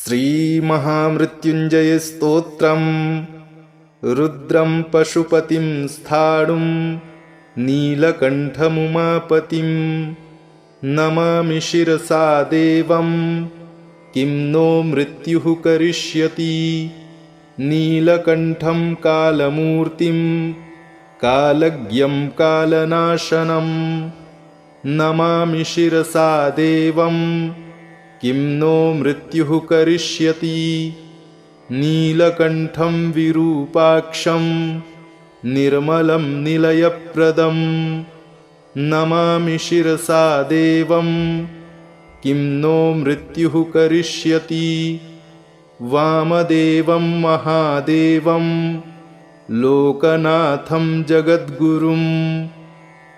श्रीमहामृत्युञ्जयस्तोत्रम् रुद्रं पशुपतिं स्थाणुं नीलकण्ठमुमापतिं नमामि शिरसा देवं किं नो मृत्युः करिष्यति। नीलकण्ठं कालमूर्तिं कालज्ञं कालनाशनं नमामि शिरसा देवं किं नो मृत्युः करिष्यति। नीलकण्ठं विरूपाक्षं निर्मलं निलयप्रदं नमामि शिरसा देवं किं नो मृत्युः करिष्यति। वामदेवं महादेवं लोकनाथं जगद्गुरुं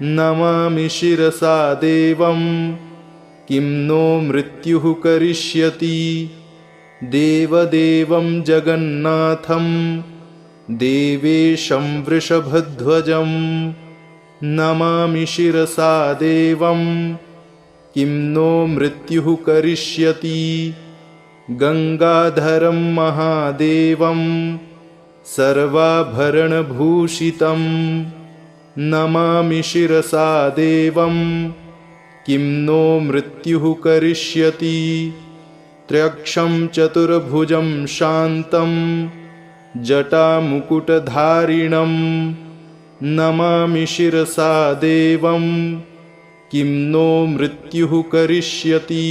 नमामि शिरसा देवं किं नो मृत्युः करिष्यति। देवदेवं जगन्नाथं देवेशं वृषभध्वजं नमामि शिरसा देवं किं नो मृत्युः करिष्यति। गंगाधरं महादेवं सर्वाभरणभूषितं नमामि शिरसा देवं किं नो मृत्युः करिष्यति। त्र्यक्षं चतुर्भुजं शान्तं जटामुकुटधारिणं नमामि शिरसा देवं किं नो मृत्युः करिष्यति।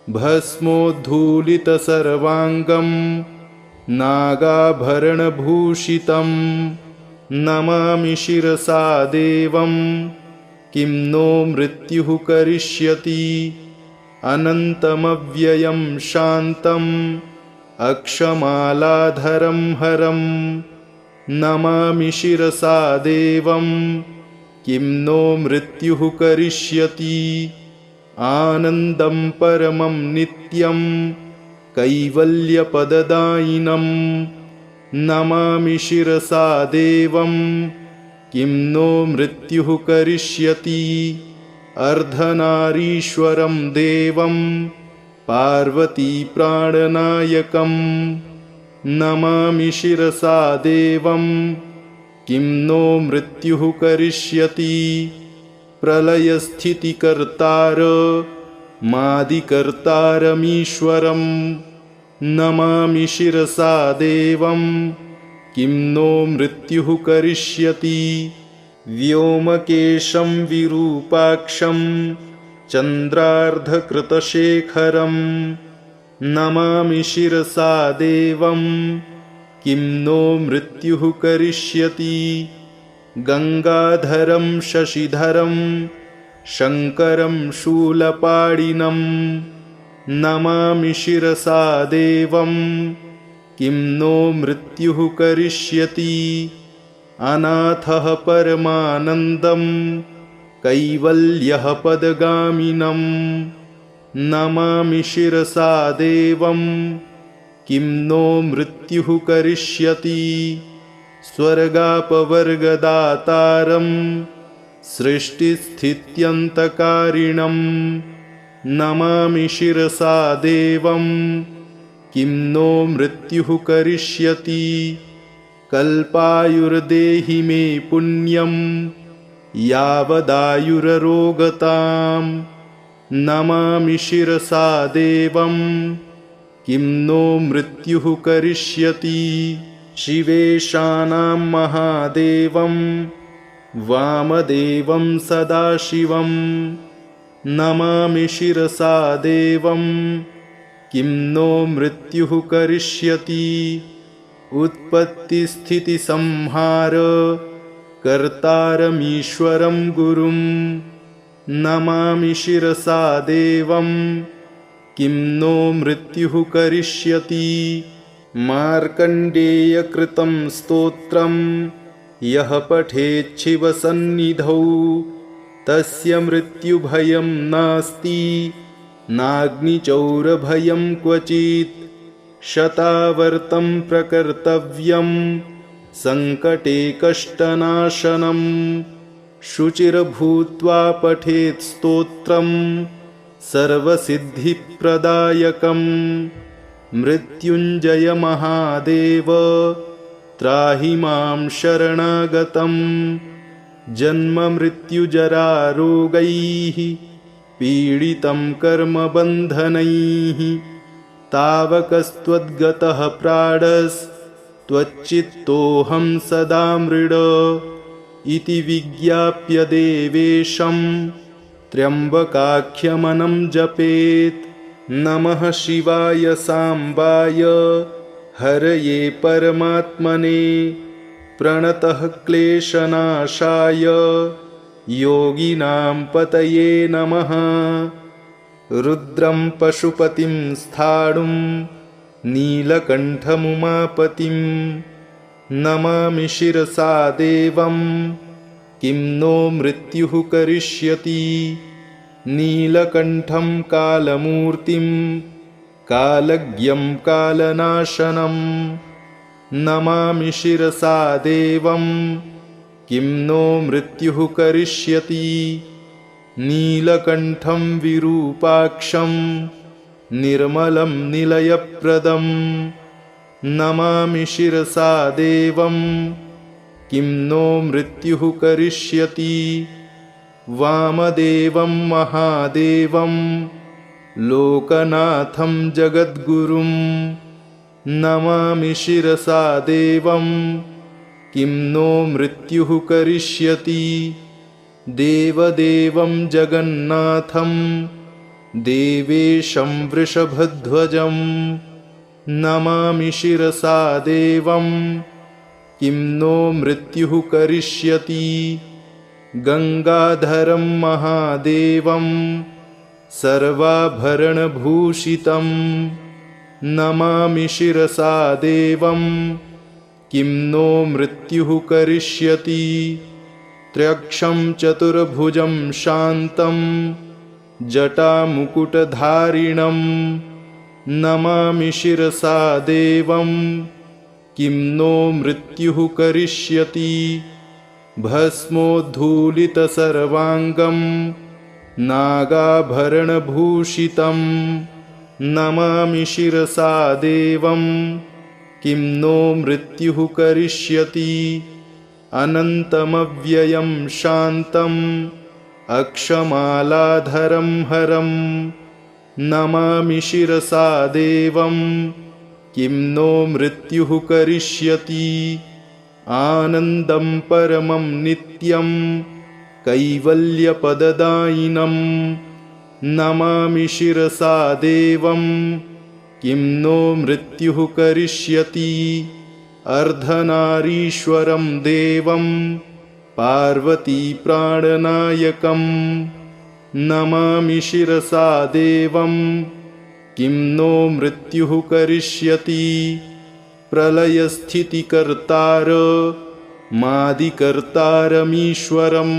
भस्मोद्धूलितसर्वाङ्गं नागाभरणभूषितं नमामि शिरसा देवं किं नो मृत्युः करिष्यति। अनन्तमव्ययं शान्तम् अक्षमालाधरं हरं नमामि शिरसा देवं किं नो मृत्युः करिष्यति। आनन्दं परमं नित्यं कैवल्यपददायिनं नमामि शिरसा देवं किं नो मृत्युः करिष्यति। अर्धनारीश्वरं देवं पार्वतीप्राणनायकं नमामि शिरसा देवं किं नो मृत्युः करिष्यति। प्रलयस्थितिकर्तार मादिकर्तारमीश्वरं नमामि शिरसा देवं किं नो मृत्युः करिष्यति। व्योमकेशं विरूपाक्षं चन्द्रार्धकृतशेखरं नमामि शिरसा देवं किं नो मृत्युः करिष्यति। गंगाधरं शशिधरं शङ्करं शूलपाणिनं नमामि शिरसा देवं किं नो मृत्युः करिष्यति। अनाथः परमानन्दं कैवल्यः पदगामिनं नमामि शिरसा देवं किं नो मृत्युः करिष्यति। स्वर्गापवर्गदातारं सृष्टिस्थित्यन्तकारिणं नमामि शिरसा देवं किं नो मृत्युः करिष्यति। कल्पायुर्देहि मे पुण्यं यावदायुररोगतां नमामि शिरसा देवं किं नो मृत्युः करिष्यति। शिवेशानां महादेवं वामदेवं सदाशिवं नमामि शिरसा देवं किं नो मृत्युः करिष्यति। उत्पत्तिस्थितिसंहार कर्तारमीश्वरं गुरुं नमामि शिरसा देवं किं नो मृत्युः करिष्यति। मार्कण्डेयकृतं स्तोत्रं यः पठेच्छिवसन्निधौ तस्य मृत्युभयं नास्ति नाग्निचौरभयं क्वचित्। शतावर्तं प्रकर्तव्यं संकटे कष्टनाशनं शुचिर्भूत्वा पठेत् स्तोत्रं सर्वसिद्धिप्रदायकं मृत्युञ्जय महादेव त्राहि मां शरणागतं जन्ममृत्युजरारोगैः पीडितं कर्मबन्धनैः तावकस्त्वद्गतः प्राणस्त्वच्चित्तोऽहं सदा मृड इति विज्ञाप्य देवेशं त्र्यम्बकाख्यमनं जपेत्। नमः शिवाय साम्बाय हरये परमात्मने प्रणतः क्लेशनाशाय योगिनां पतये नमः। रुद्रं पशुपतिं स्थाणुं नीलकण्ठमुमापतिं नमामि शिरसा देवं किं नो मृत्युः करिष्यति। नीलकण्ठं कालमूर्तिं कालज्ञं कालनाशनं नमामि शिरसा देवं किं नो मृत्युः करिष्यति। नीलकण्ठं विरूपाक्षं निर्मलं निलयप्रदं नमामि शिरसा देवं किं नो मृत्युः करिष्यति। वामदेवं महादेवं लोकनाथं जगद्गुरुं नमामि शिरसा देवं किं नो मृत्युः करिष्यति। देवदेवं जगन्नाथं देवेशं वृषभध्वजं नमामि शिरसा देवं किं नो मृत्युः करिष्यति। गंगाधरं महादेवं सर्वाभरणभूषितं नमामि शिरसा देवं किं नो मृत्युः करिष्यति। त्र्यक्षं चतुर्भुजं शान्तं जटामुकुटधारिणं नमामि शिरसा देवं किं नो मृत्युः करिष्यति। भस्मोद्धूलितसर्वाङ्गं नागाभरणभूषितं नमामि शिरसा देवं किं नो मृत्युः करिष्यति। अनन्तमव्ययं शान्तम् अक्षमालाधरं हरं नमामि शिरसा देवं किं नो मृत्युः करिष्यति। आनन्दं परमं नित्यं कैवल्यपददायिनं नमामि शिरसा देवं किं नो मृत्युः करिष्यति। अर्धनारीश्वरं देवं पार्वतीप्राणनायकं नमामि शिरसा देवं किं नो मृत्युः करिष्यति। प्रलयस्थितिकर्तार मादिकर्तारमीश्वरं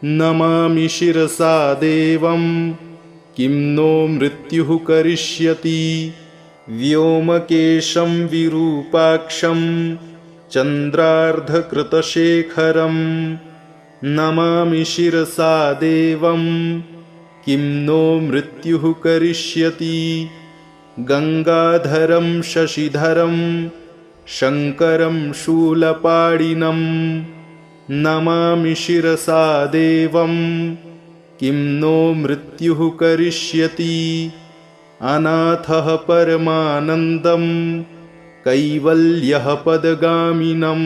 नमामि शिरसा देवं किं नो मृत्युः करिष्यति। व्योमकेशं विरूपाक्षं चन्द्रार्धकृतशेखरं नमामि शिरसा देवं किं नो मृत्युः करिष्यति। गंगाधरं शशिधरं शङ्करं शूलपाणिनं नमामि शिरसा देवं किं नो मृत्युः करिष्यति। अनाथः परमानन्दं कैवल्यः पदगामिनं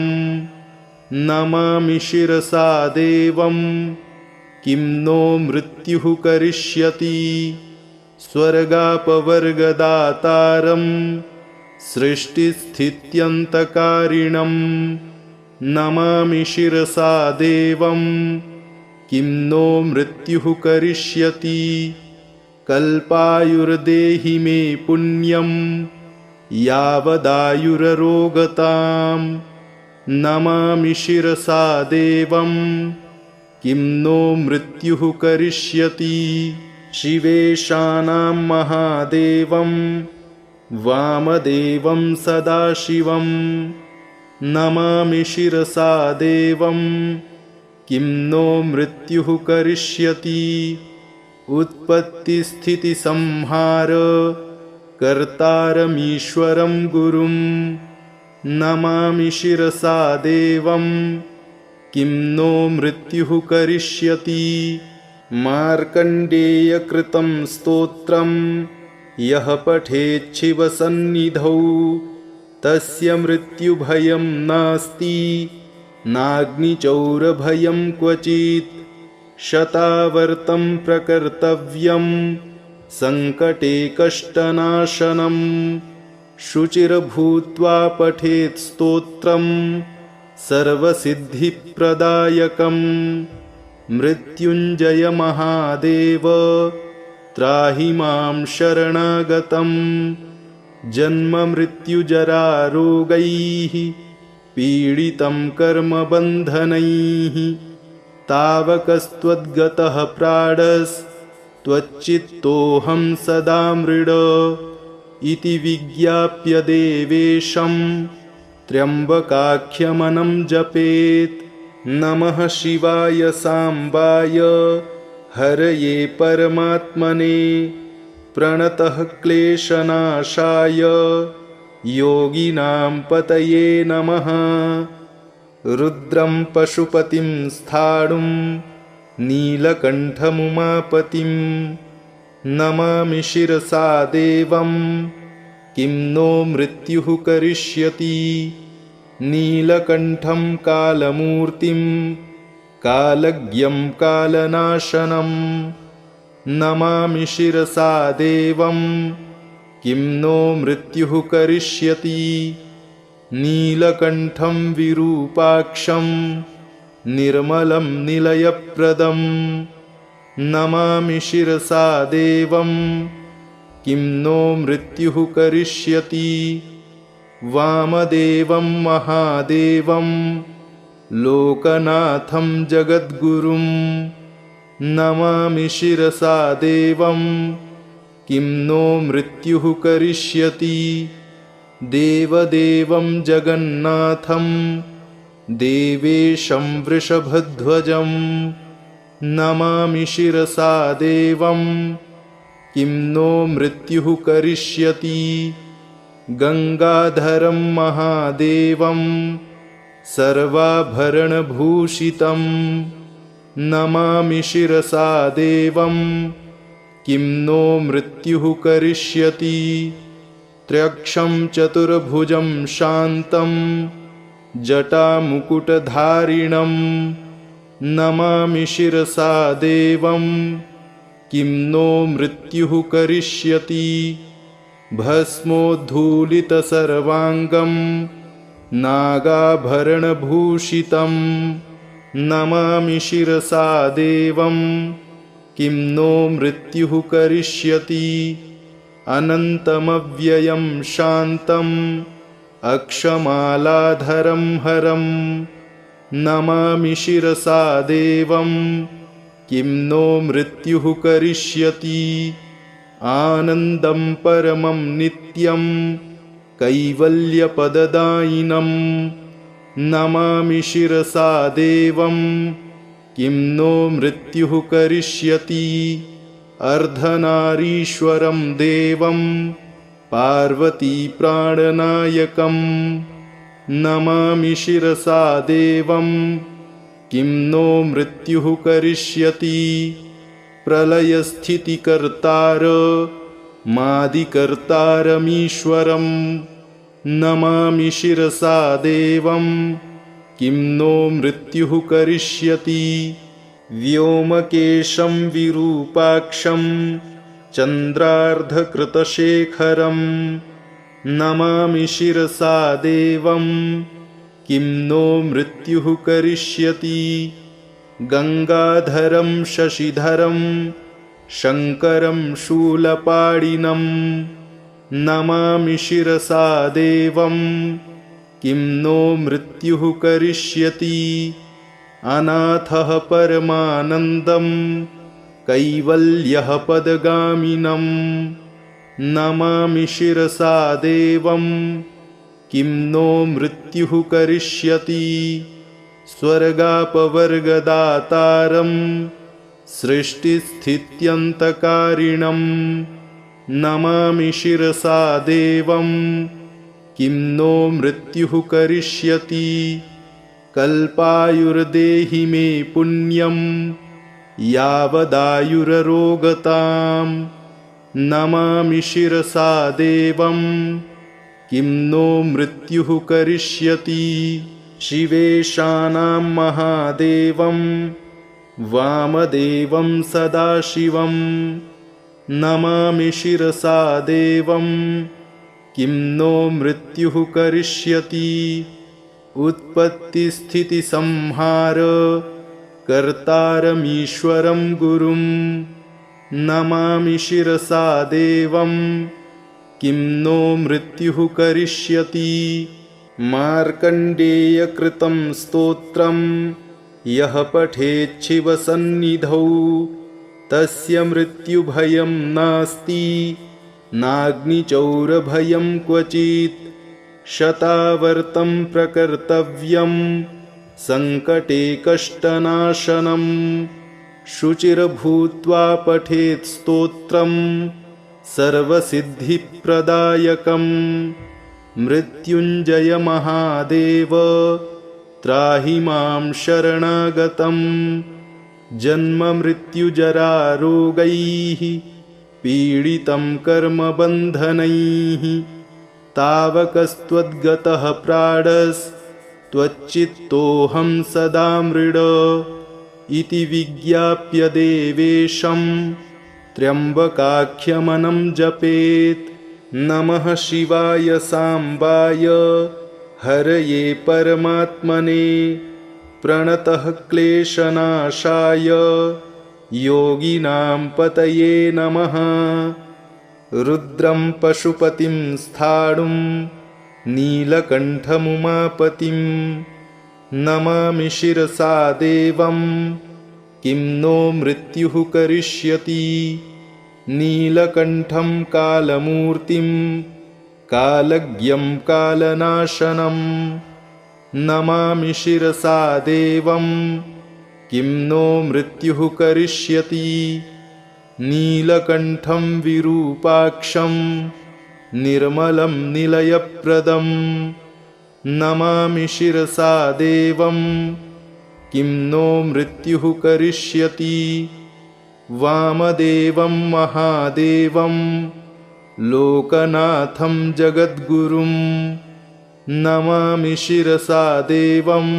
नमामि शिरसा देवं किं नो मृत्युः करिष्यति। स्वर्गापवर्गदातारं सृष्टिस्थित्यन्तकारिणं नमामि शिरसा देवं किं नो मृत्युः करिष्यति। कल्पायुर्देहि मे पुण्यं यावदायुररोगतां नमामि शिरसा देवं किं नो मृत्युः करिष्यति। शिवेशानां महादेवं वामदेवं सदाशिवं नमामि शिरसा देवं किं नो मृत्युः करिष्यति। उत्पत्तिस्थितिसंहार कर्तारमीश्वरं गुरुं नमामि शिरसा देवं किं नो मृत्युः करिष्यति। मार्कण्डेयकृतं स्तोत्रं यः पठेच्छिवसन्निधौ तस्य मृत्युभयं नास्ति नाग्निचौरभयं क्वचित्। शतावर्तं प्रकर्तव्यं सङ्कटे कष्टनाशनं शुचिर्भूत्वा पठेत् स्तोत्रं सर्वसिद्धिप्रदायकं। मृत्युञ्जय महादेव त्राहि मां शरणागतं जन्ममृत्युजरारोगैः पीडितं कर्मबन्धनैः। तावकस्त्वद्गतः प्राणस्त्वच्चित्तोऽहं सदा मृड इति विज्ञाप्य देवेशं त्र्यम्बकाख्यमनं जपेत्। नमः शिवाय साम्बाय हरये परमात्मने प्रणतः क्लेशनाशाय योगिनां पतये नमः। रुद्रं पशुपतिं स्थाणुं नीलकण्ठमुमापतिं नमामि शिरसा देवं किं नो मृत्युः करिष्यति। नीलकण्ठं कालमूर्तिं कालज्ञं कालनाशनं नमामि शिरसा देवं किं नो मृत्युः करिष्यति। नीलकण्ठं विरूपाक्षं निर्मलं निलयप्रदं नमामि शिरसा देवं किं नो मृत्युः करिष्यति। वामदेवं महादेवं लोकनाथं जगद्गुरुं नमामि शिरसा देवं किं नो मृत्युः करिष्यति। देवदेवं जगन्नाथं देवेशं वृषभध्वजं नमामि शिरसा देवं किं नो मृत्युः करिष्यति। गंगाधरं महादेवं सर्वाभरणभूषितं नमामि शिरसा देवं किं नो मृत्युः करिष्यति। त्र्यक्षं चतुर्भुजं शान्तं जटामुकुटधारिणं नमामि शिरसा देवं किं नो मृत्युः करिष्यति। भस्मोद्धूलितसर्वाङ्गं नागाभरणभूषितं नमामि शिरसा देवं किं नो मृत्युः करिष्यति। अनन्तमव्ययं शान्तं अक्षमालाधरं हरं नमामि शिरसा देवं किं नो मृत्युः करिष्यति। आनन्दं परमं नित्यं कैवल्यपददायिनं नमामि शिरसा देवं किं नो मृत्युः करिष्यति। अर्धनारीश्वरं देवं पार्वतीप्राणनायकं नमामि शिरसा देवं किं नो मृत्युः करिष्यति। प्रलयस्थितिकर्तार मादिकर्तारमीश्वरं नमामि शिरसा देवं किं नो मृत्युः करिष्यति। व्योमकेशं विरूपाक्षं चन्द्रार्धकृतशेखरं नमामि शिरसा देवं किं नो मृत्युः करिष्यति। गंगाधरं शशिधरं शङ्करं शूलपाणिनं नमामि शिरसा देवं किं नो मृत्युः करिष्यति। अनाथः परमानन्दं कैवल्यः पदगामिनं नमामि शिरसा देवं किं नो मृत्युः करिष्यति। स्वर्गापवर्गदातारं सृष्टिस्थित्यन्तकारिणं नमामि शिरसा देवं किं नो मृत्युः करिष्यति कल्पायुर्देहि मे पुण्यं यावदायुररोगताम् नमामि शिरसा देवं किं नो मृत्युः करिष्यति शिवेशानां महादेवं वामदेवं सदाशिवं नमामि शिरसा देवं किं नो मृत्युः करिष्यति उत्पत्तिस्थितिसंहार कर्तारमीश्वरं गुरुं नमामि शिरसा देवं किं नो मृत्युः करिष्यति मार्कण्डेयकृतं स्तोत्रं यः पठेच्छिवसन्निधौ तस्य मृत्युभयं नास्ति नाग्निचौरभयं क्वचित् शतावर्तं प्रकर्तव्यं सङ्कटे कष्टनाशनं शुचिर्भूत्वा पठेत् स्तोत्रं सर्वसिद्धिप्रदायकं मृत्युञ्जय महादेव त्राहि मां शरणागतं जन्ममृत्युजरारोगैः पीडितं कर्मबन्धनैः तावकस्त्वद्गतः प्राणस्त्वच्चित्तोऽहं सदा मृड इति विज्ञाप्य देवेशं त्र्यम्बकाख्यमनं जपेत् नमः शिवाय साम्बाय हरये परमात्मने प्रणतः क्लेशनाशाय योगिनां पतये नमः रुद्रं पशुपतिं स्थाणुं नीलकण्ठमुमापतिं नमामि शिरसा देवं किं नो मृत्युः करिष्यति नीलकण्ठं कालमूर्तिं कालज्ञं कालनाशनं नमामि शिरसा देवं किं नो मृत्युः करिष्यति नीलकण्ठं विरूपाक्षं निर्मलं निलयप्रदं नमामि शिरसा देवं किं नो मृत्युः करिष्यति वामदेवं महादेवं लोकनाथं जगद्गुरुं नमामि शिरसा देवं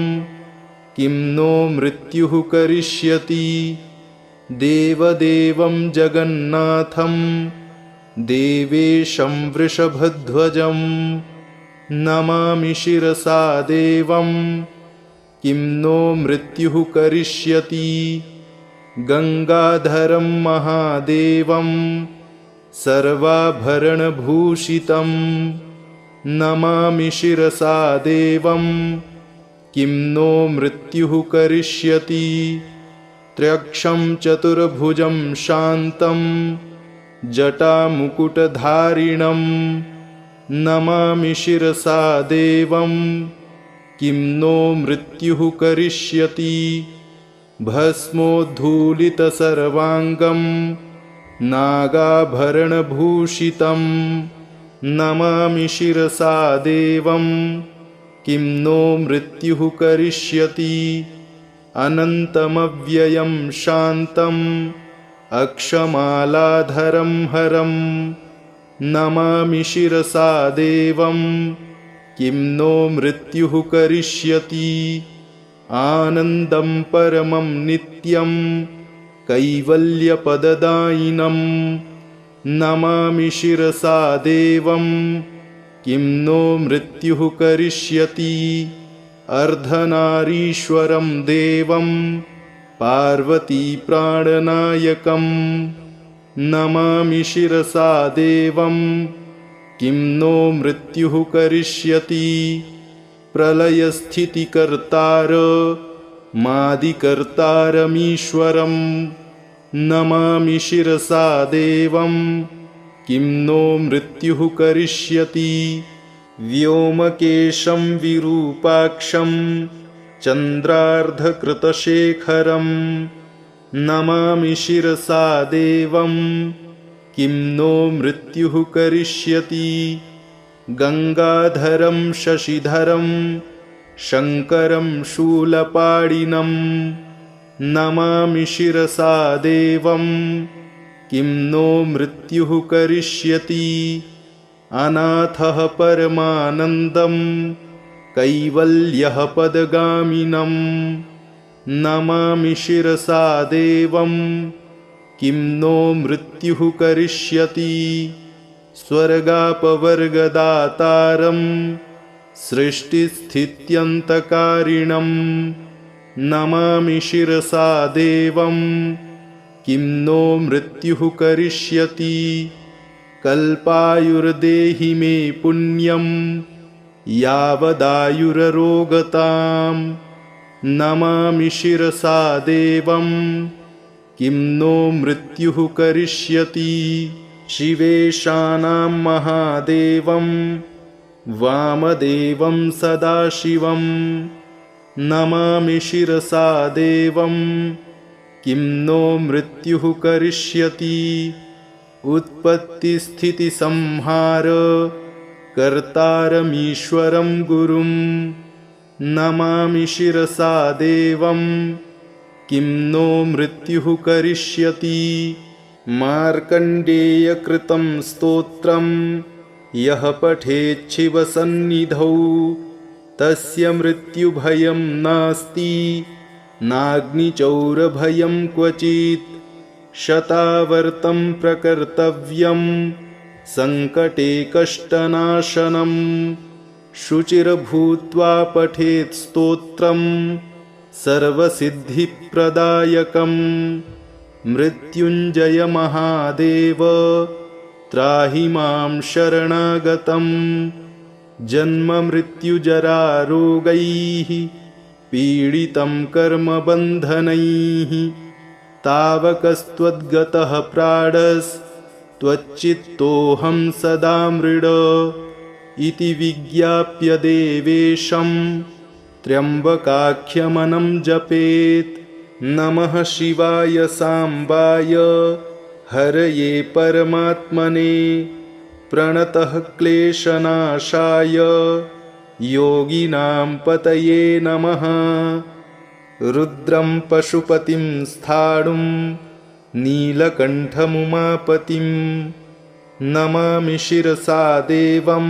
किं नो मृत्युः करिष्यति देवदेवं जगन्नाथं देवेशं वृषभध्वजं नमामि शिरसा देवं किं नो मृत्युः करिष्यति गङ्गाधरं महादेवं सर्वाभरणभूषितं नमामि शिरसा देवं किं नो मृत्युः करिष्यति त्र्यक्षं चतुर्भुजं शान्तं जटामुकुटधारिणं नमामि शिरसा देवं किं नो मृत्युः करिष्यति भस्मोद्धूलितसर्वाङ्गं नागाभरणभूषितं नमामि शिरसा देवं किं नो मृत्युः करिष्यति अनन्तमव्ययं शान्तम् अक्षमालाधरं हरं नमामि शिरसा देवं किं नो मृत्युः करिष्यति आनन्दं परमं नित्यं कैवल्यपददायिनं नमामि शिरसा देवं किं नो मृत्युः करिष्यति अर्धनारीश्वरं देवं पार्वतीप्राणनायकं नमामि शिरसा देवं किं नो मृत्युः करिष्यति प्रलयस्थितिकर्तार मादिकर्तारमीश्वरं नमामि शिरसा देवं किं नो मृत्युः करिष्यति व्योमकेशं विरूपाक्षं चन्द्रार्धकृतशेखरं नमामि शिरसा देवं किं नो मृत्युः करिष्यति। गंगाधरं शशिधरं शङ्करं शूलपाणिनं नमामि शिरसा देवं किं नो मृत्युः करिष्यति। अनाथः परमानन्दं कैवल्यः पदगामिनं नमामि शिरसा देवं किं नो मृत्युः करिष्यति। स्वर्गापवर्गदातारं सृष्टिस्थित्यन्तकारिणं नमामि शिरसा देवं किं नो मृत्युः करिष्यति। कल्पायुर्देहि मे पुण्यं यावदायुररोगतां नमामि शिरसा देवं किं नो मृत्युः करिष्यति। शिवेशानां महादेवं वामदेवं सदाशिवं नमामि शिरसा देवं किं नो मृत्युः करिष्यति। उत्पत्तिस्थितिसंहार कर्तारमीश्वरं गुरुं नमामि शिरसा देवं किं नो मृत्युः करिष्यति। मार्कण्डेयकृतं स्तोत्रं यः पठेच्छिवसन्निधौ तस्य मृत्युभयं नास्ति नाग्निचौरभयं क्वचित्। शतावर्तं प्रकर्तव्यं सङ्कटे कष्टनाशनं शुचिर्भूत्वा पठेत् स्तोत्रं सर्वसिद्धिप्रदायकम्। मृत्युञ्जय महादेव त्राहि मां शरणागतं जन्ममृत्युजरारोगैः पीडितं कर्मबन्धनैः। तावकस्त्वद्गतः प्राणस्त्वच्चित्तोऽहं सदा मृड इति विज्ञाप्य देवेशं त्र्यम्बकाख्यमनं जपेत्। नमः शिवाय साम्बाय हरये परमात्मने प्रणतः क्लेशनाशाय योगिनां पतये नमः। रुद्रं पशुपतिं स्थाणुं नीलकण्ठमुमापतिं नमामि शिरसा देवं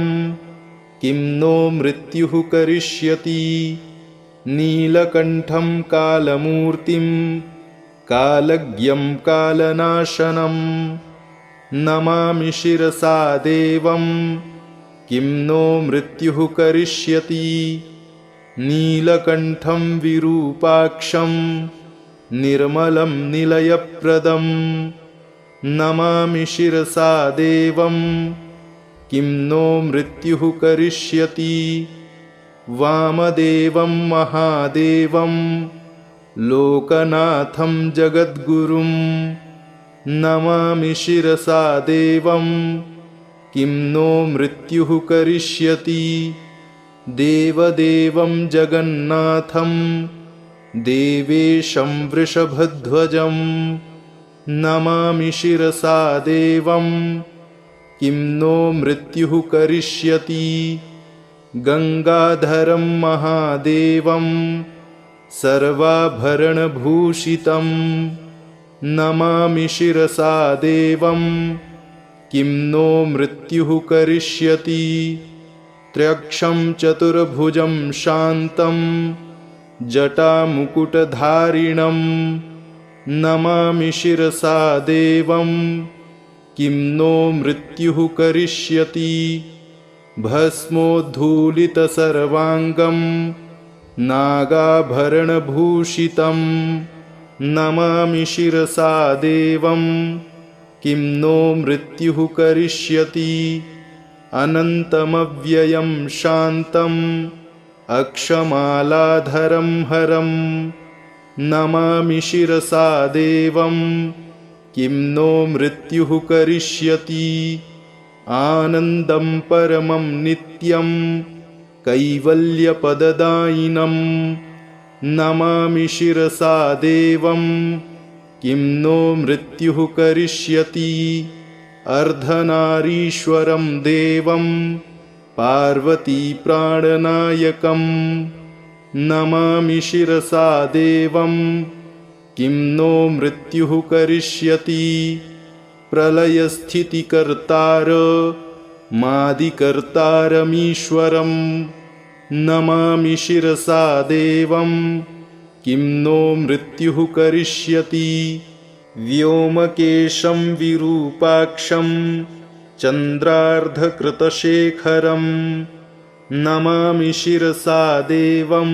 किं नो मृत्युः करिष्यति। नीलकण्ठं कालमूर्तिं कालज्ञं कालनाशनं नमामि शिरसा देवं किं नो मृत्युः करिष्यति। नीलकण्ठं विरूपाक्षं निर्मलं निलयप्रदं नमामि शिरसा देवं किं नो मृत्युः करिष्यति। वामदेवं महादेवं लोकनाथं जगद्गुरुं नमामि शिरसा देवं किं नो मृत्युः करिष्यति। देवदेवं जगन्नाथं देवेशं वृषभध्वजं नमामि शिरसा देवं किं नो मृत्युः करिष्यति। गंगाधरं महादेवं सर्वाभरणभूषितं नमामि शिरसा देवं किं नो मृत्युः करिष्यति। त्र्यक्षं चतुर्भुजं शान्तं जटामुकुटधारिणं नमामि शिरसा देवं किं नो मृत्युः करिष्यति। भस्मोद्धूलितसर्वाङ्गं नागाभरणभूषितं नमामि शिरसा देवं किं नो मृत्युः करिष्यति। अनन्तमव्ययं शान्तम् अक्षमालाधरं हरं नमामि शिरसा देवं किं नो मृत्युः करिष्यति। आनन्दं परमं नित्यं कैवल्यपददायिनं नमामि शिरसा देवं किं नो मृत्युः करिष्यति। अर्धनारीश्वरं देवं पार्वतीप्राणनायकं नमामि शिरसा देवं किं नो मृत्युः करिष्यति प्रलयस्थितिकर्तार मादिकर्तारमीश्वरं नमामि शिरसा देवं किं नो मृत्युः करिष्यति व्योमकेशं विरूपाक्षं चन्द्रार्धकृतशेखरं नमामि शिरसा देवं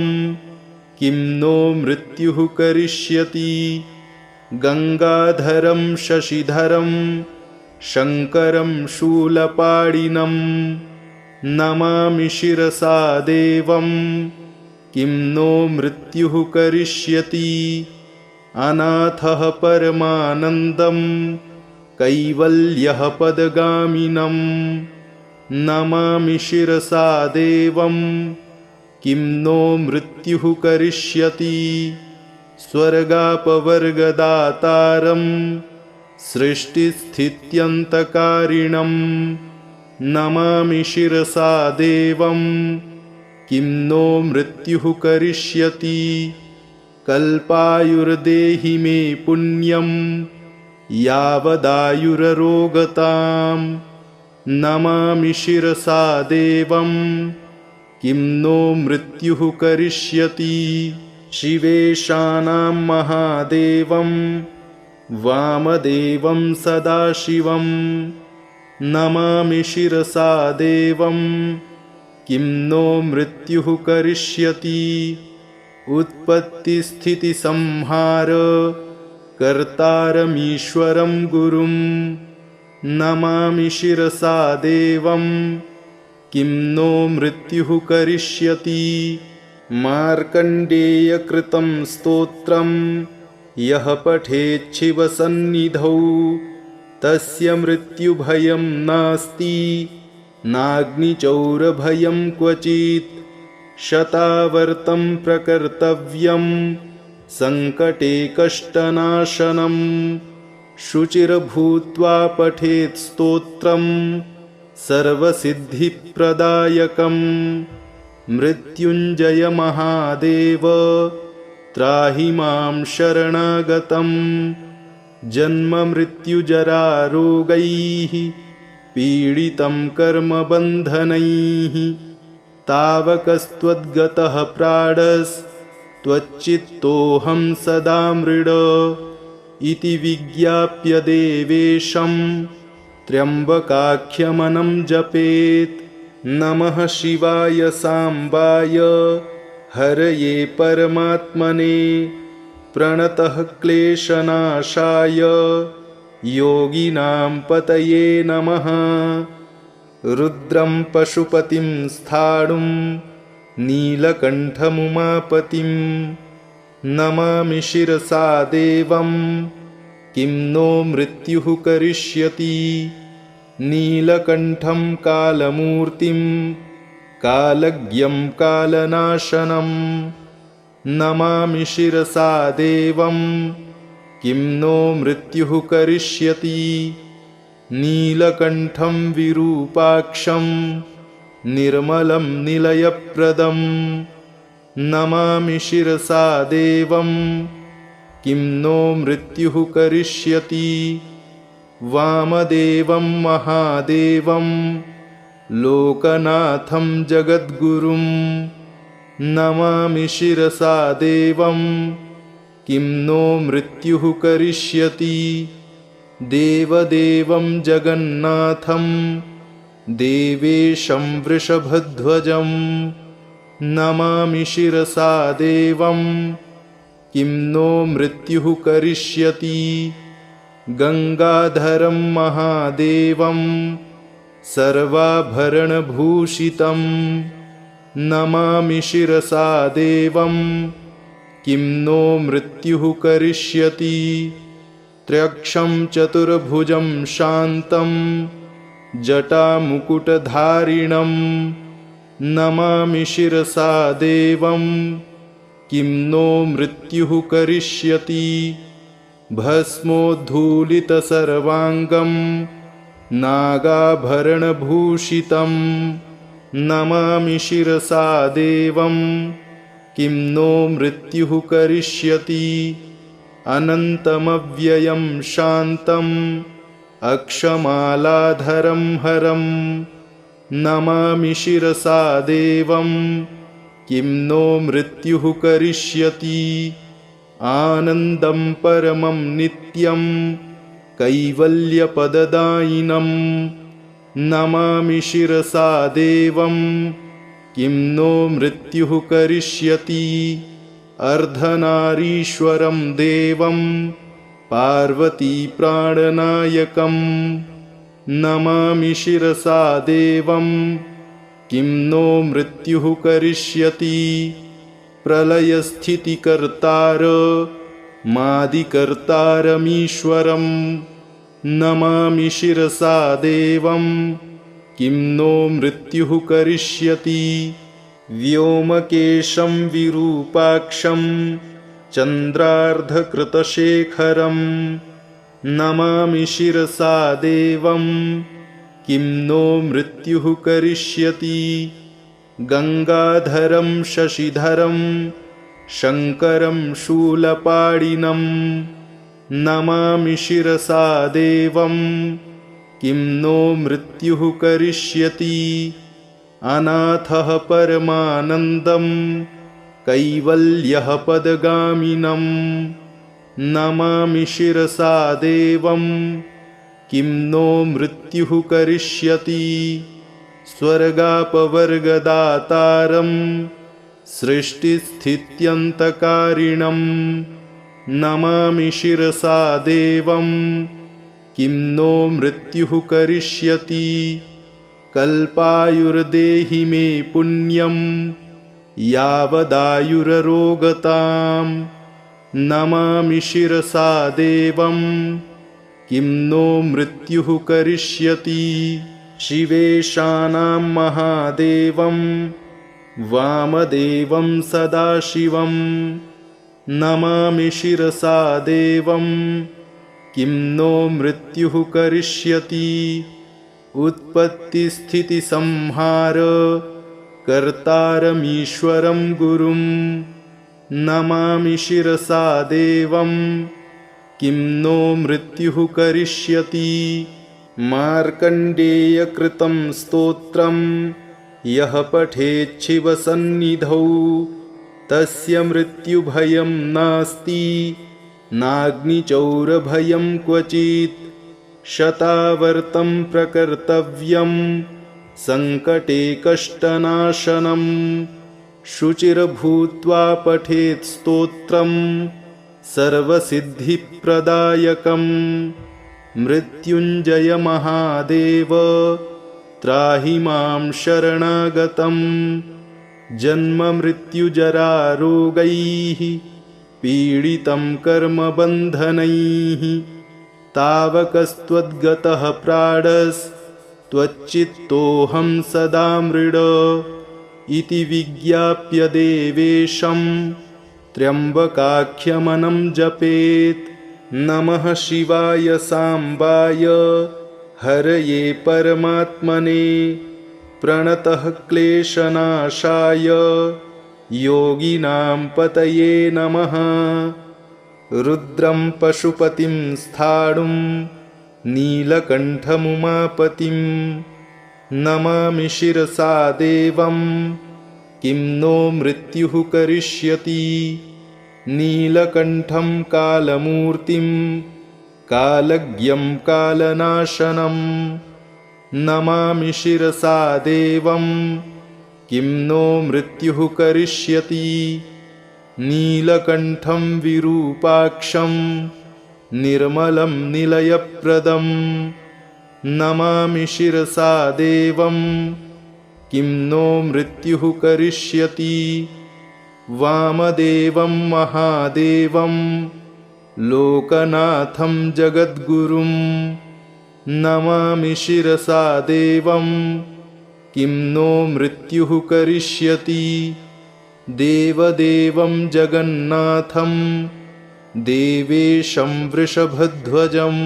किं नो मृत्युः करिष्यति गंगाधरं शशिधरं शङ्करं शूलपाणिनं नमामि शिरसा देवं किं नो मृत्युः करिष्यति अनाथः परमानन्दं कैवल्यः पदगामिनं नमामि शिरसा देवं किं नो मृत्युः करिष्यति स्वर्गापवर्गदातारं सृष्टिस्थित्यन्तकारिणं नमामि शिरसा देवं किं नो मृत्युः करिष्यति कल्पायुर्देहि मे पुण्यं यावदायुररोगतां नमामि शिरसा देवं किं नो मृत्युः करिष्यति शिवेशानां महादेवं वामदेवं सदाशिवं नमामि शिरसा देवं किं नो मृत्युः करिष्यति उत्पत्तिस्थितिसंहार कर्तारमीश्वरं गुरुं नमामि शिरसा देवं किं नो मृत्युः करिष्यति मार्कण्डेयकृतं स्तोत्रं यः पठेच्छिवसन्निधौ तस्य मृत्युभयं नास्ति नाग्निचौरभयं क्वचित् शतावर्तं प्रकर्तव्यं सङ्कटे कष्टनाशनं शुचिर्भूत्वा पठेत् स्तोत्रं सर्वसिद्धिप्रदायकं मृत्युञ्जय महादेव त्राहि मां शरणागतं जन्ममृत्युजरारोगैः पीडितं कर्मबन्धनैः तावकस्त्वद्गतः प्राणस्त्वच्चित्तोऽहं सदा मृड इति विज्ञाप्य देवेशं त्र्यम्बकाख्यमनं जपेत् नमः शिवाय साम्बाय हरये परमात्मने प्रणतः क्लेशनाशाय योगिनां पतये नमः रुद्रं पशुपतिं स्थाणुं नीलकण्ठमुमापतिं नमामि शिरसा देवं किं नो मृत्युः करिष्यति नीलकण्ठं कालमूर्तिं कालज्ञं कालनाशनं नमामि शिरसा देवं किं नो मृत्युः करिष्यति नीलकण्ठं विरूपाक्षं निर्मलं निलयप्रदं नमामि शिरसा देवं किं नो मृत्युः करिष्यति वामदेवं महादेवं लोकनाथं जगद्गुरुं नमामि शिरसा देवं किं नो मृत्युः करिष्यति देवदेवं जगन्नाथं देवेशं वृषभध्वजं नमामि शिरसा देवं किं नो मृत्युः करिष्यति गंगाधरं महादेवं सर्वाभरणभूषितं नमामि शिरसा देवं किं नो मृत्युः करिष्यति त्र्यक्षं चतुर्भुजं शान्तं जटामुकुटधारिणं नमामि शिरसा देवं किं नो मृत्युः करिष्यति भस्मोद्धूलितसर्वाङ्गं नागाभरणभूषितं नमामि शिरसा देवं किं नो मृत्युः करिष्यति अनन्तमव्ययं शान्तम् अक्षमालाधरं हरं नमामि शिरसा देवं किं नो मृत्युः करिष्यति आनन्दं परमं नित्यं कैवल्यपददायिनं नमामि शिरसा देवं किं नो मृत्युः करिष्यति अर्धनारीश्वरं देवं पार्वतीप्राणनायकं नमामि शिरसा देवं किं नो मृत्युः करिष्यति प्रलयस्थितिकर्तार मादिकर्तारमीश्वरं नमामि शिरसा देवं किं नो मृत्युः करिष्यति व्योमकेशं विरूपाक्षं चन्द्रार्धकृतशेखरं नमामि शिरसा देवं किं नो मृत्युः करिष्यति गंगाधरं शशिधरं शङ्करं शूलपाणिनं नमामि शिरसा देवं किं नो मृत्युः करिष्यति अनाथः परमानन्दं कैवल्यः पदगामिनं नमामि शिरसा देवं किं नो मृत्युः करिष्यति स्वर्गापवर्गदातारं सृष्टिस्थित्यन्तकारिणं नमामि शिरसा देवं किं नो मृत्युः करिष्यति कल्पायुर्देहि मे पुण्यं यावदायुररोगतां नमामि शिरसा देवं किं नो मृत्युः करिष्यति शिवेशानां महादेवं वामदेवं सदाशिवं नमामि शिरसा देवं किं नो मृत्युः करिष्यति उत्पत्तिस्थितिसंहार कर्तारमीश्वरं गुरुं नमामि शिरसा देवं किं नो मृत्युः करिष्यति मार्कण्डेयकृतं स्तोत्रं यः पठेच्छिवसन्निधौ तस्य मृत्युभयं नास्ति नाग्निचौरभयं क्वचित् शतावर्तं प्रकर्तव्यं सङ्कटे कष्टनाशनं शुचिर्भूत्वा पठेत् स्तोत्रं सर्वसिद्धिप्रदायकं मृत्युञ्जय महादेव त्राहि मां शरणागतं जन्ममृत्युजरारोगैः पीडितं कर्मबन्धनैः तावकस्त्वद्गतः प्राणस्त्वच्चित्तोऽहं सदा मृड इति विज्ञाप्य देवेशं त्र्यम्बकाख्यमनं जपेत् नमः शिवाय साम्बाय हरये परमात्मने प्रणतः क्लेशनाशाय योगिनां पतये नमः रुद्रं पशुपतिं स्थाणुं नीलकण्ठमुमापतिं नमामि शिरसा देवं किं नो मृत्युः करिष्यति नीलकण्ठं कालमूर्तिं कालज्ञं कालनाशनं नमामि शिरसा देवं किं नो मृत्युः करिष्यति नीलकण्ठं विरूपाक्षं निर्मलं निलयप्रदं नमामि शिरसा देवं किं नो मृत्युः करिष्यति वामदेवं महादेवं लोकनाथं जगद्गुरुं नमामि शिरसा देवं किं नो मृत्युः करिष्यति देवदेवं जगन्नाथं देवेशं वृषभध्वजं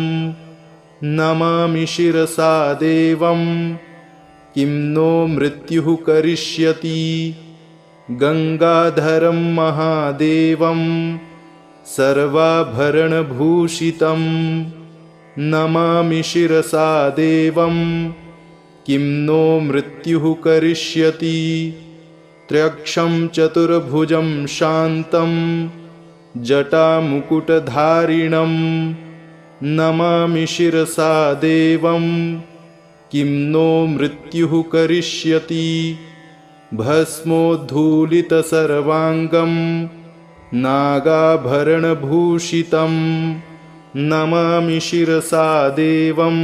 नमामि शिरसा देवं किं नो मृत्युः करिष्यति गंगाधरं महादेवं सर्वाभरणभूषितं नमामि शिरसा देवं किं नो मृत्युः करिष्यति त्र्यक्षं चतुर्भुजं शान्तं जटामुकुटधारिणं नमामि शिरसा देवं किं नो मृत्युः करिष्यति भस्मोद्धूलितसर्वाङ्गं नागाभरणभूषितं नमामि शिरसा देवं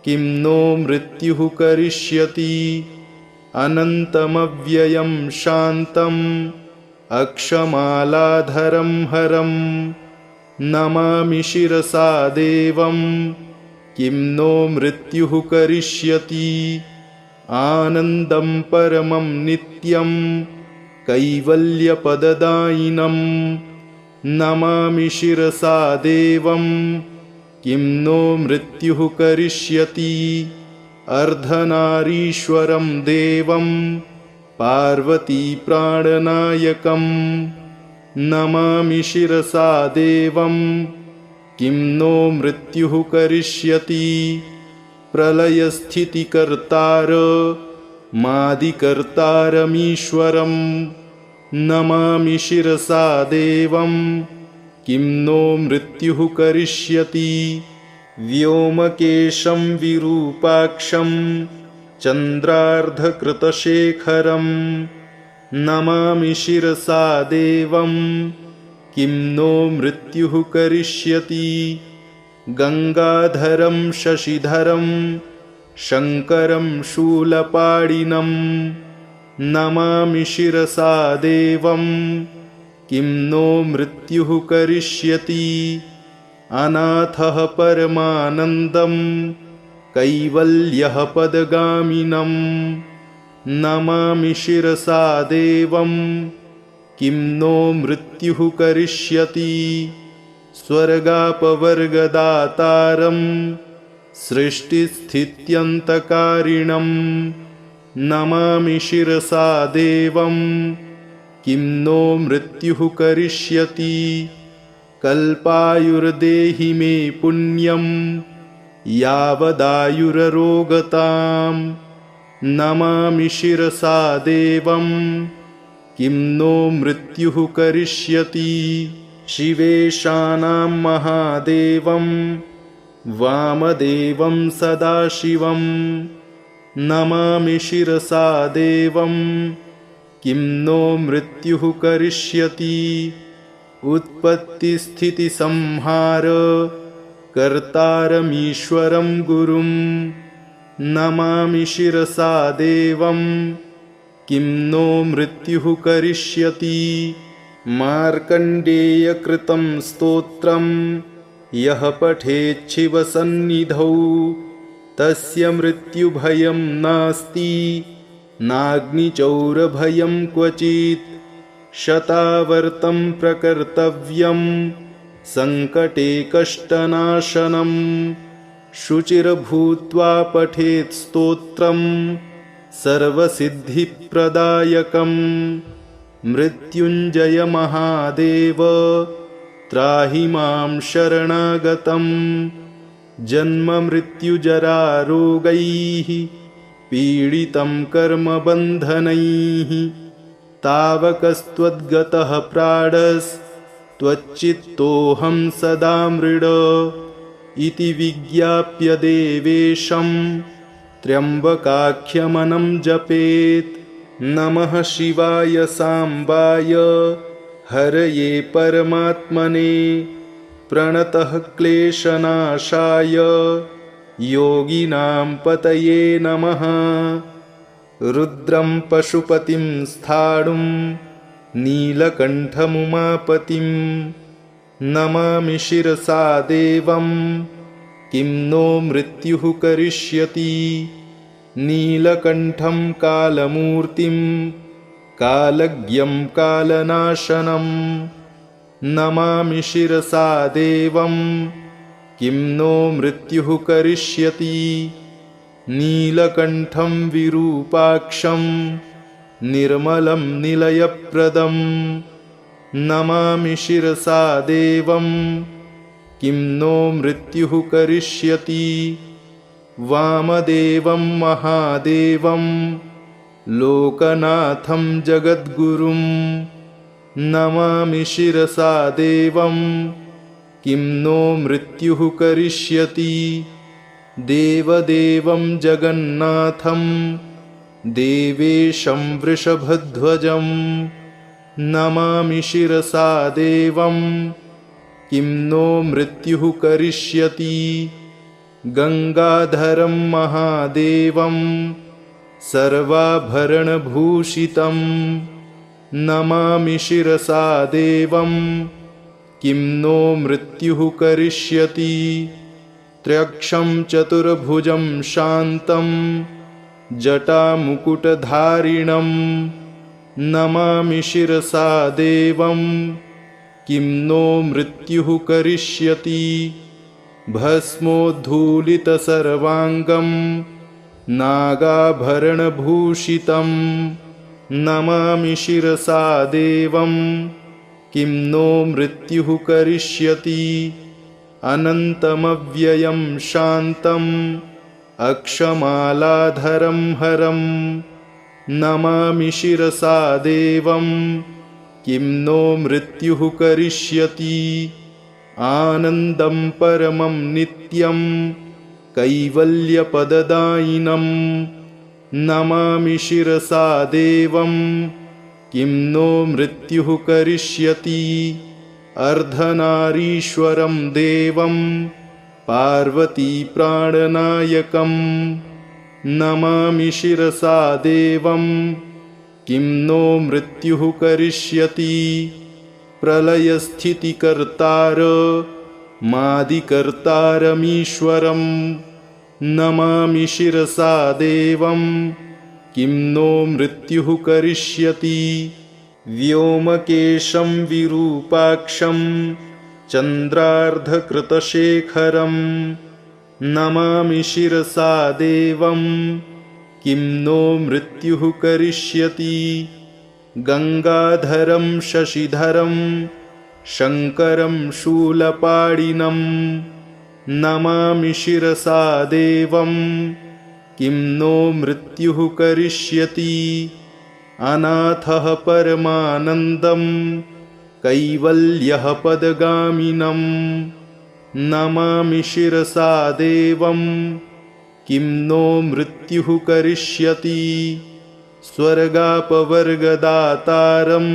किं नो मृत्युः करिष्यति अनन्तमव्ययं शान्तम् अक्षमालाधरं हरं नमामि शिरसा देवं किं नो मृत्युः करिष्यति आनन्दं परमं नित्यं कैवल्यपददायिनं नमामि शिरसा देवं किं नो मृत्युः करिष्यति अर्धनारीश्वरं देवं पार्वतीप्राणनायकं नमामि शिरसा देवं किं नो मृत्युः करिष्यति प्रलयस्थितिकर्तार मादिकर्तारमीश्वरं नमामि शिरसा देवं किं नो मृत्युः करिष्यति व्योमकेशं विरूपाक्षं चन्द्रार्धकृतशेखरं नमामि शिरसा देवं किं नो मृत्युः करिष्यति गंगाधरं शशिधरं शङ्करं शूलपाणिनं नमामि शिरसा देवं किं नो मृत्युः करिष्यति अनाथः परमानन्दं कैवल्यः पदगामिनं नमामि शिरसा देवं किं नो मृत्युः करिष्यति स्वर्गापवर्गदातारं सृष्टिस्थित्यन्तकारिणं नमामि शिरसा देवं किं नो मृत्युः करिष्यति कल्पायुर्देहि मे पुण्यं यावदायुररोगतां नमामि शिरसा देवं किं नो मृत्युः करिष्यति शिवेशानां महादेवं वामदेवं सदाशिवं नमामि शिरसा देवं किं नो मृत्युः करिष्यति उत्पत्तिस्थितिसंहार कर्तारमीश्वरं गुरुं नमामि शिरसा देवं किं नो मृत्युः करिष्यति मार्कण्डेयकृतं स्तोत्रं यः पठेच्छिवसन्निधौ तस्य मृत्युभयं नास्ति नाग्निचौरभयं क्वचित् शतावर्तं प्रकर्तव्यं सङ्कटे कष्टनाशनं शुचिर्भूत्वा पठेत् स्तोत्रं सर्वसिद्धिप्रदायकं मृत्युञ्जय महादेव त्राहि मां शरणागतं जन्ममृत्युजरारोगैः पीडितं कर्मबन्धनैः तावकस्त्वद्गतः प्राणस्त्वच्चित्तोऽहं सदा मृड इति विज्ञाप्य देवेशं त्र्यम्बकाख्यमनं जपेत् नमः शिवाय साम्बाय हरये परमात्मने प्रणतः क्लेशनाशाय योगिनां पतये नमः रुद्रं पशुपतिं स्थाणुं नीलकण्ठमुमापतिं नमामि शिरसा देवं किं नो मृत्युः करिष्यति नीलकण्ठं कालमूर्तिं कालज्ञं कालनाशनं नमामि शिरसा देवं किं नो मृत्युः करिष्यति। नीलकण्ठं विरूपाक्षं निर्मलं निलयप्रदं नमामि शिरसा देवं किं नो मृत्युः करिष्यति। वामदेवं महादेवं लोकनाथं जगद्गुरुं नमामि शिरसा देवं किं नो मृत्युः करिष्यति। देवदेवं जगन्नाथं देवेशं वृषभध्वजं नमामि शिरसा देवं किं नो मृत्युः करिष्यति। गंगाधरं महादेवं सर्वाभरणभूषितं नमामि शिरसा देवं किं नो मृत्युः करिष्यति। त्र्यक्षं चतुर्भुजं शान्तं जटामुकुटधारिणं नमामि शिरसा देवं किं नो मृत्युः करिष्यति। भस्मोद्धूलितसर्वाङ्गं नागाभरणभूषितं नमामि शिरसा देवं किं नो मृत्युः करिष्यति। अनन्तमव्ययं शान्तम् अक्षमालाधरं हरं नमामि शिरसा देवं किं नो मृत्युः करिष्यति। आनन्दं परमं नित्यं कैवल्यपददायिनं नमामि शिरसा देवं किं नो मृत्युः करिष्यति। अर्धनारीश्वरं देवं पार्वतीप्राणनायकं नमामि शिरसा देवं किं नो मृत्युः करिष्यति। प्रलयस्थितिकर्तार मादिकर्तारमीश्वरं नमामि शिरसा देवं किं नो मृत्युः करिष्यति। व्योमकेशं विरूपाक्षं चन्द्रार्धकृतशेखरं नमामि शिरसा देवं किं नो मृत्युः करिष्यति। गंगाधरं शशिधरं शङ्करं शूलपाणिनं नमामि शिरसा देवं किं नो मृत्युः करिष्यति। अनाथः परमानन्दं कैवल्यः पदगामिनं नमामि शिरसा देवं किं नो मृत्युः करिष्यति। स्वर्गापवर्गदातारं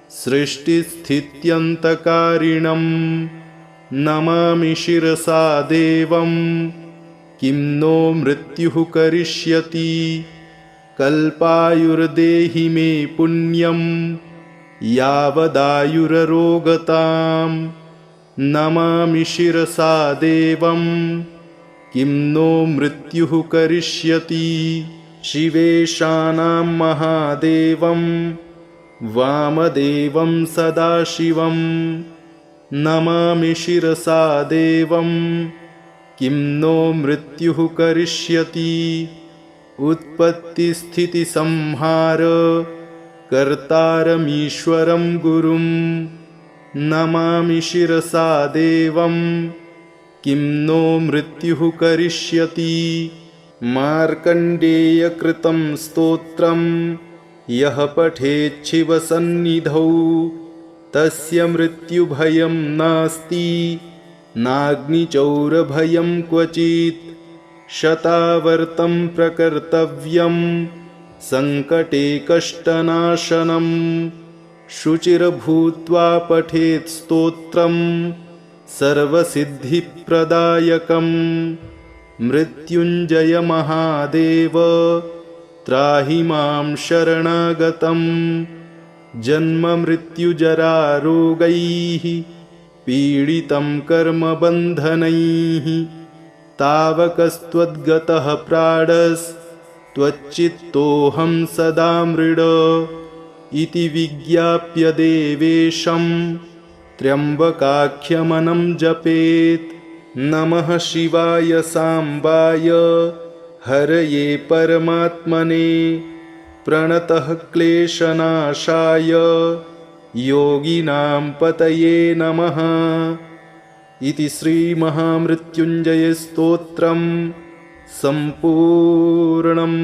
सृष्टिस्थित्यन्तकारिणं नमामि शिरसा देवं किं नो मृत्युः करिष्यति। कल्पायुर्देहि मे पुण्यं यावदायुररोगतां नमामि शिरसा देवं किं नो मृत्युः करिष्यति। शिवेशानां महादेवं वामदेवं सदाशिवं नमामि शिरसा देवं किं नो मृत्युः करिष्यति। उत्पत्तिस्थितिसंहार कर्तारमीश्वरं गुरुं नमामि शिरसा देवं किं नो मृत्युः करिष्यति। मार्कण्डेयकृतं स्तोत्रं यः पठेच्छिवसन्निधौ तस्य मृत्युभयं नास्ति नाग्निचौरभयं क्वचित्। शतावर्तं प्रकर्तव्यं संकटे कष्टनाशनं शुचिर्भूत्वा पठेत् स्तोत्रं सर्वसिद्धिप्रदायकं। मृत्युञ्जय महादेव त्राहि मां शरणागतं। जन्ममृत्युजरारोगैः पीडितं कर्मबन्धनैः तावकस्त्वद्गतः प्राणस्त्वच्चित्तोऽहं सदा मृड इति विज्ञाप्य देवेशं त्र्यम्बकाख्यमनं जपेत्। नमः शिवाय साम्बाय हरये परमात्मने प्रणतः क्लेशनाशाय योगिनां पतये नमः। इति श्रीमहामृत्युञ्जयस्तोत्रम् सम्पूर्णम्।